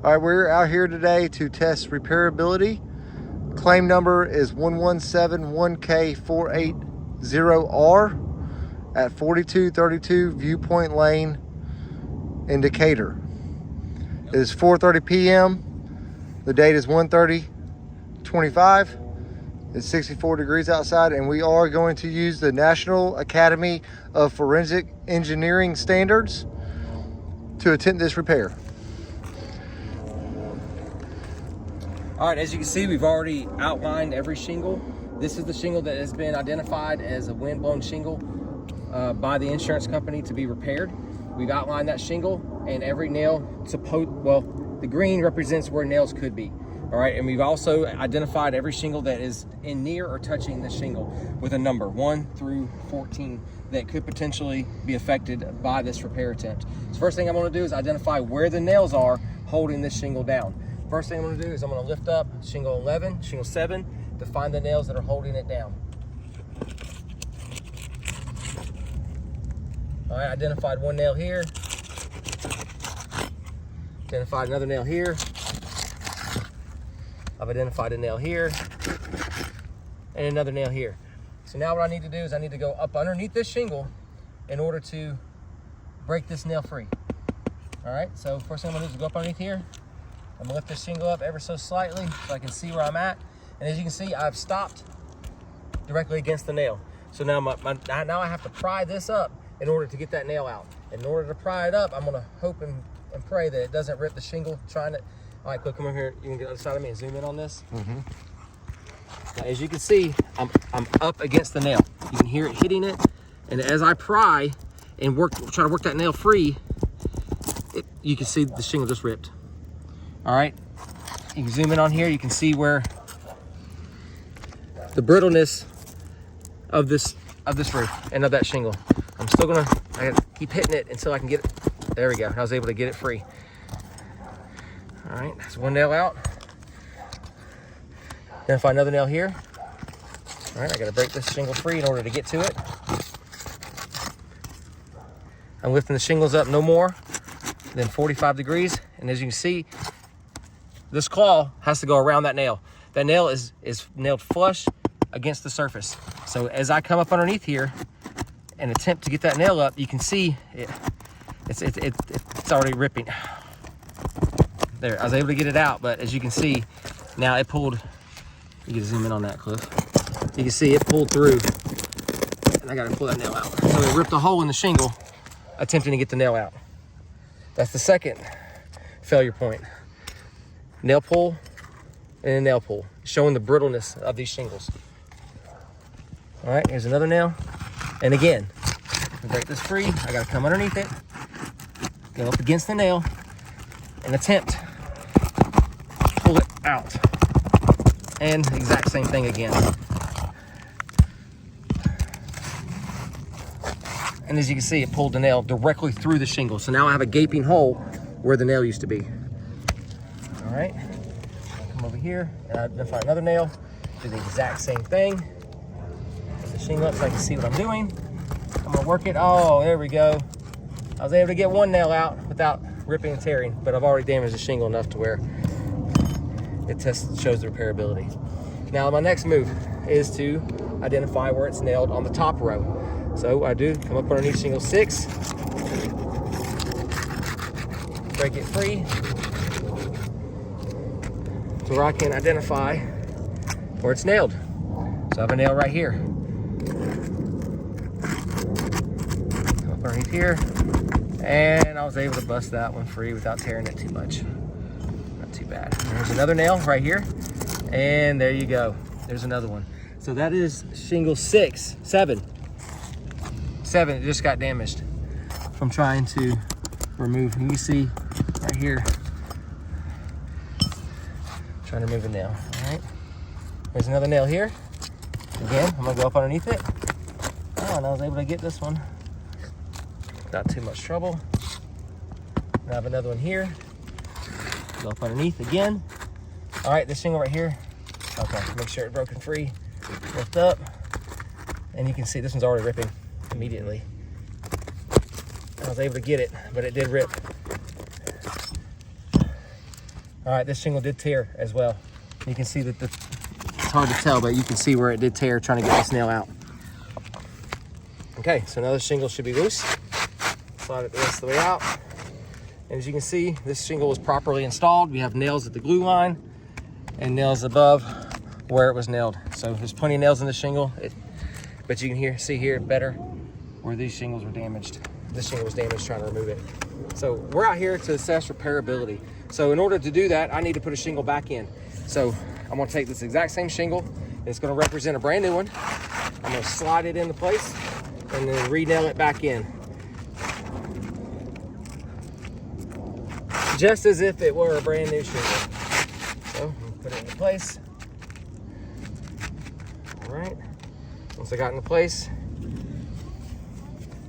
All right, we're out here today to test repairability. Claim number is 1171K480R at 4232 Viewpoint Lane in Decatur. It is 4:30 p.m. The date is 1/30/25. It's 64 degrees outside, and we are going to use the National Academy of Forensic Engineering standards to attempt this repair. All right, as you can see, we've already outlined every shingle. This is the shingle that has been identified as a windblown shingle by the insurance company to be repaired. We've outlined that shingle, and every nail, the green represents where nails could be. All right, and we've also identified every shingle that is in near or touching the shingle with a number 1 through 14 that could potentially be affected by this repair attempt. So first thing I'm going to do is identify where the nails are holding this shingle down. First thing I'm going to do is I'm going to lift up shingle 11, shingle 7 to find the nails that are holding it down. All right, identified one nail here. Identified another nail here. I've identified a nail here and another nail here. So now what I need to do is I need to go up underneath this shingle in order to break this nail free. All right, so first thing I'm gonna do is go up underneath here. I'm gonna lift this shingle up ever so slightly so I can see where I'm at. And as you can see, I've stopped directly against the nail. So now now I have to pry this up in order to get that nail out. In order to pry it up, I'm gonna hope and pray that it doesn't rip the shingle trying to. All right, Cliff, come over here. You can get on the other side of me and zoom in on this. Mm-hmm. Now, as you can see, I'm up against the nail. You can hear it hitting it. And as I pry and try to work that nail free, you can see the shingle just ripped. All right, you can zoom in on here. You can see where the brittleness of this roof and of that shingle. I'm still I gotta keep hitting it until I can get it. There we go. I was able to get it free. All right, there's one nail out. Identify another nail here. All right, I gotta break this shingle free in order to get to it. I'm lifting the shingles up no more than 45 degrees. And as you can see, this claw has to go around that nail. That nail is nailed flush against the surface. So as I come up underneath here and attempt to get that nail up, you can see it's already ripping. There, I was able to get it out, but as you can see, now it pulled. You can zoom in on that, Cliff. You can see it pulled through, and I gotta pull that nail out. So it ripped a hole in the shingle, attempting to get the nail out. That's the second failure point. Nail pull and a nail pull, showing the brittleness of these shingles. All right, here's another nail. And again, to break this free, I gotta come underneath it, go up against the nail, and attempt to pull it out. And the exact same thing again. And as you can see, it pulled the nail directly through the shingle. So now I have a gaping hole where the nail used to be. All right, come over here and identify another nail. Do the exact same thing. Put the shingle up so I can see what I'm doing. I'm gonna work it. Oh, there we go. I was able to get one nail out without ripping and tearing, but I've already damaged the shingle enough to where it shows the repairability. Now my next move is to identify where it's nailed on the top row. So I do come up underneath shingle 6, break it free to where I can identify where it's nailed. So I have a nail right here. Come up underneath here, and I was able to bust that one free without tearing it too much. Not too bad. There's another nail right here, and there you go. There's another one. So that is shingle 7. It just got damaged from trying to remove. You can see right here, trying to remove a nail. All right, there's another nail here. Again, I'm gonna go up underneath it. Oh, and I was able to get this one. Not too much trouble. I have another one here. Go up underneath again. All right, this shingle right here. Okay, make sure it's broken free. Lift up, and you can see this one's already ripping immediately. I was able to get it, but it did rip. All right, this shingle did tear as well. You can see that it's hard to tell, but you can see where it did tear trying to get this nail out. Okay, so now this shingle should be loose. Slide it the rest of the way out. And as you can see, this shingle was properly installed. We have nails at the glue line and nails above where it was nailed. So there's plenty of nails in the shingle, but you can see here better where these shingles were damaged. This shingle was damaged trying to remove it. So we're out here to assess repairability. So in order to do that, I need to put a shingle back in. So I'm gonna take this exact same shingle. It's gonna represent a brand new one. I'm gonna slide it into place and then re-nail it back in. Just as if it were a brand new shingle. So I'm gonna put it into place. All right, once I got it into place,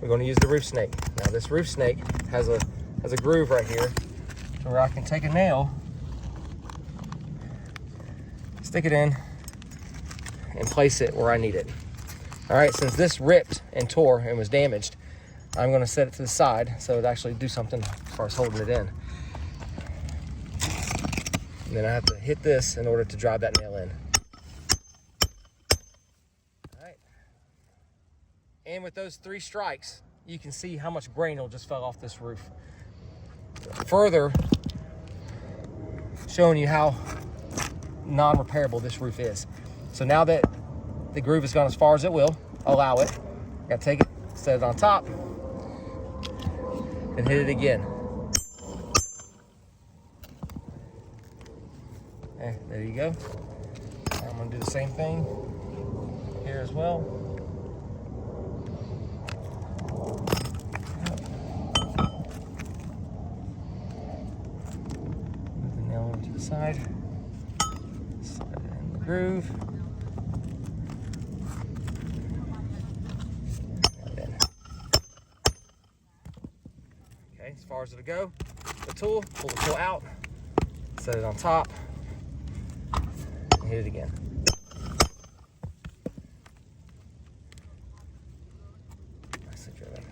we're gonna use the roof snake. Now this roof snake has a groove right here to where I can take a nail, stick it in, and place it where I need it. All right, since this ripped and tore and was damaged, I'm gonna set it to the side so it actually do something as far as holding it in. And then I have to hit this in order to drive that nail in. All right. And with those 3 strikes, you can see how much granule just fell off this roof. Further showing you how non-repairable this roof is. So now that the groove has gone as far as it will allow it, I gotta take it, set it on top, and hit it again. Okay, there you go. I'm gonna do the same thing here as well. Move the nail over to the side. Slide it in the groove. Okay, as far as it'll go, the tool, pull the tool out, set it on top, and hit it again. Nicely driven.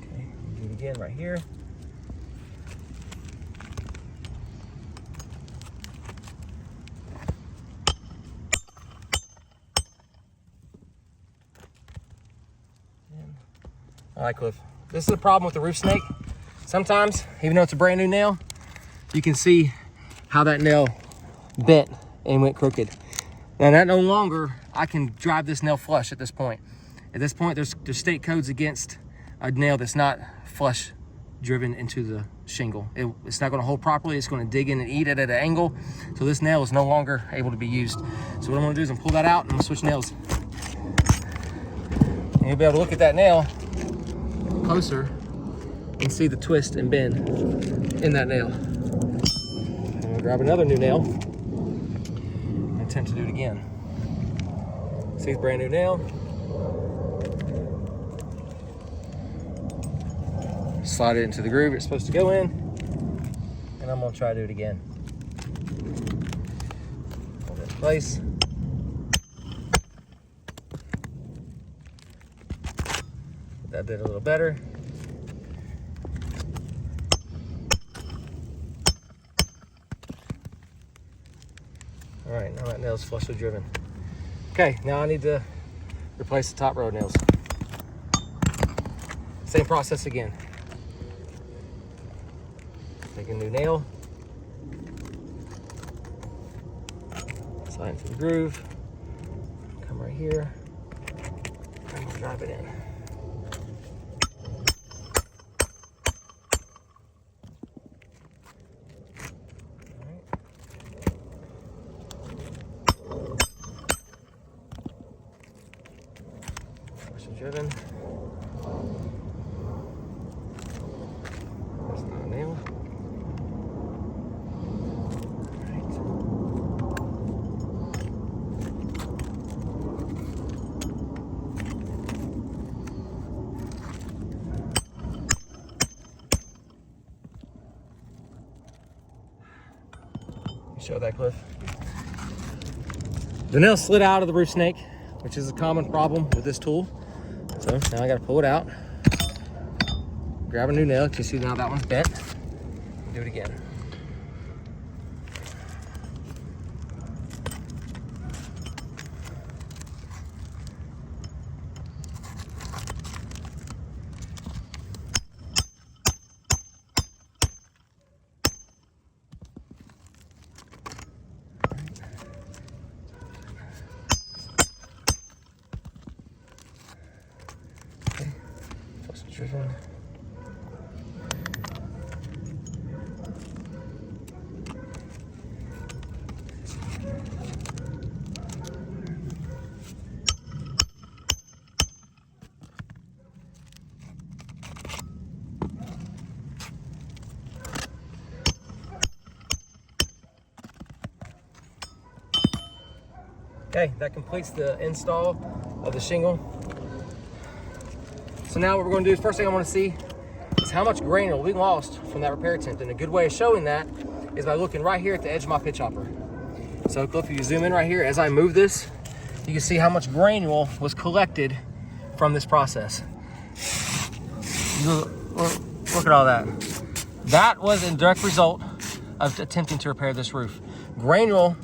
Okay, do it again right here. All right, Cliff. This is the problem with the roof snake. Sometimes, even though it's a brand new nail, you can see how that nail bent and went crooked. Now that no longer, I can drive this nail flush at this point. At this point, there's state codes against a nail that's not flush driven into the shingle. It's not gonna hold properly. It's gonna dig in and eat it at an angle. So this nail is no longer able to be used. So what I'm gonna do is I'm gonna pull that out and I'm gonna switch nails. And you'll be able to look at that nail closer and see the twist and bend in that nail. I'm gonna grab another new nail and attempt to do it again. See the brand new nail. Slide it into the groove it's supposed to go in, and I'm gonna try to do it again. Hold it in place. That did a little better. All right, now that nail's flushly driven. Okay, now I need to replace the top row nails. Same process again. Take a new nail. Slide into the groove. Come right here. And we'll drive it in. Driven. That's not a nail. Right. You show that, Cliff. The nail slid out of the roof snake which is a common problem with this tool. So now I gotta pull it out, grab a new nail. You see now that one's bent. Do it again. Driven. Okay, that completes the install of the shingle. So now what we're going to do, first thing I want to see is how much granule we lost from that repair attempt. And a good way of showing that is by looking right here at the edge of my pitch hopper. So if you zoom in right here, as I move this, you can see how much granule was collected from this process. Look at all that. That was a direct result of attempting to repair this roof. Granule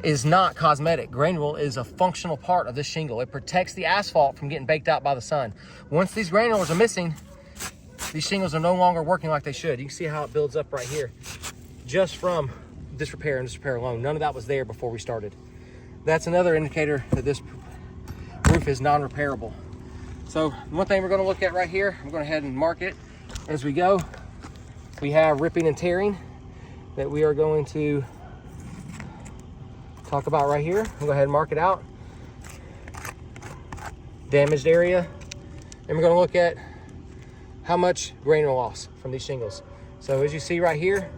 is not cosmetic. Granule is a functional part of this shingle. It protects the asphalt from getting baked out by the sun. Once these granules are missing, these shingles are no longer working like they should. You can see how it builds up right here, just from this repair and this repair alone. None of that was there before we started. That's another indicator that this roof is non-repairable. So one thing we're going to look at right here, I'm going to go ahead and mark it as we go. We have ripping and tearing that we are going to talk about right here. We'll go ahead and mark it out. Damaged area. And we're going to look at how much granule loss from these shingles. So as you see right here,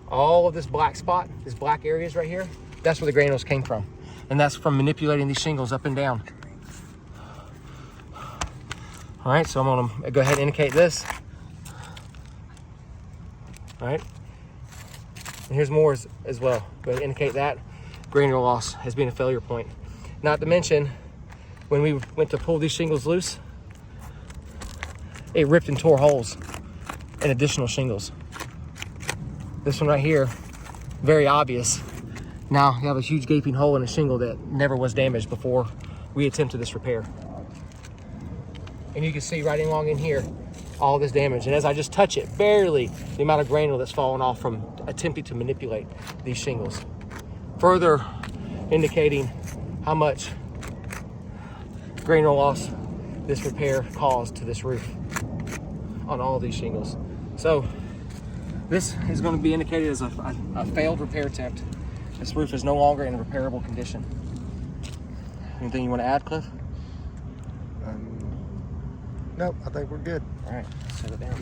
all of this black spot, these black areas right here, that's where the granules came from. And that's from manipulating these shingles up and down. All right, so I'm gonna go ahead and indicate this. All right, and here's more as well. Go ahead and indicate that granule loss has been a failure point. Not to mention, when we went to pull these shingles loose, it ripped and tore holes in additional shingles. This one right here, very obvious. Now you have a huge gaping hole in a shingle that never was damaged before we attempted this repair. And you can see right along in here, all this damage. And as I just touch it, barely the amount of granule that's fallen off from attempting to manipulate these shingles. Further indicating how much granule loss this repair caused to this roof on all of these shingles. So this is going to be indicated as a failed repair attempt. This roof is no longer in a repairable condition. Anything you want to add, Cliff? Nope, I think we're good. All right, set it down.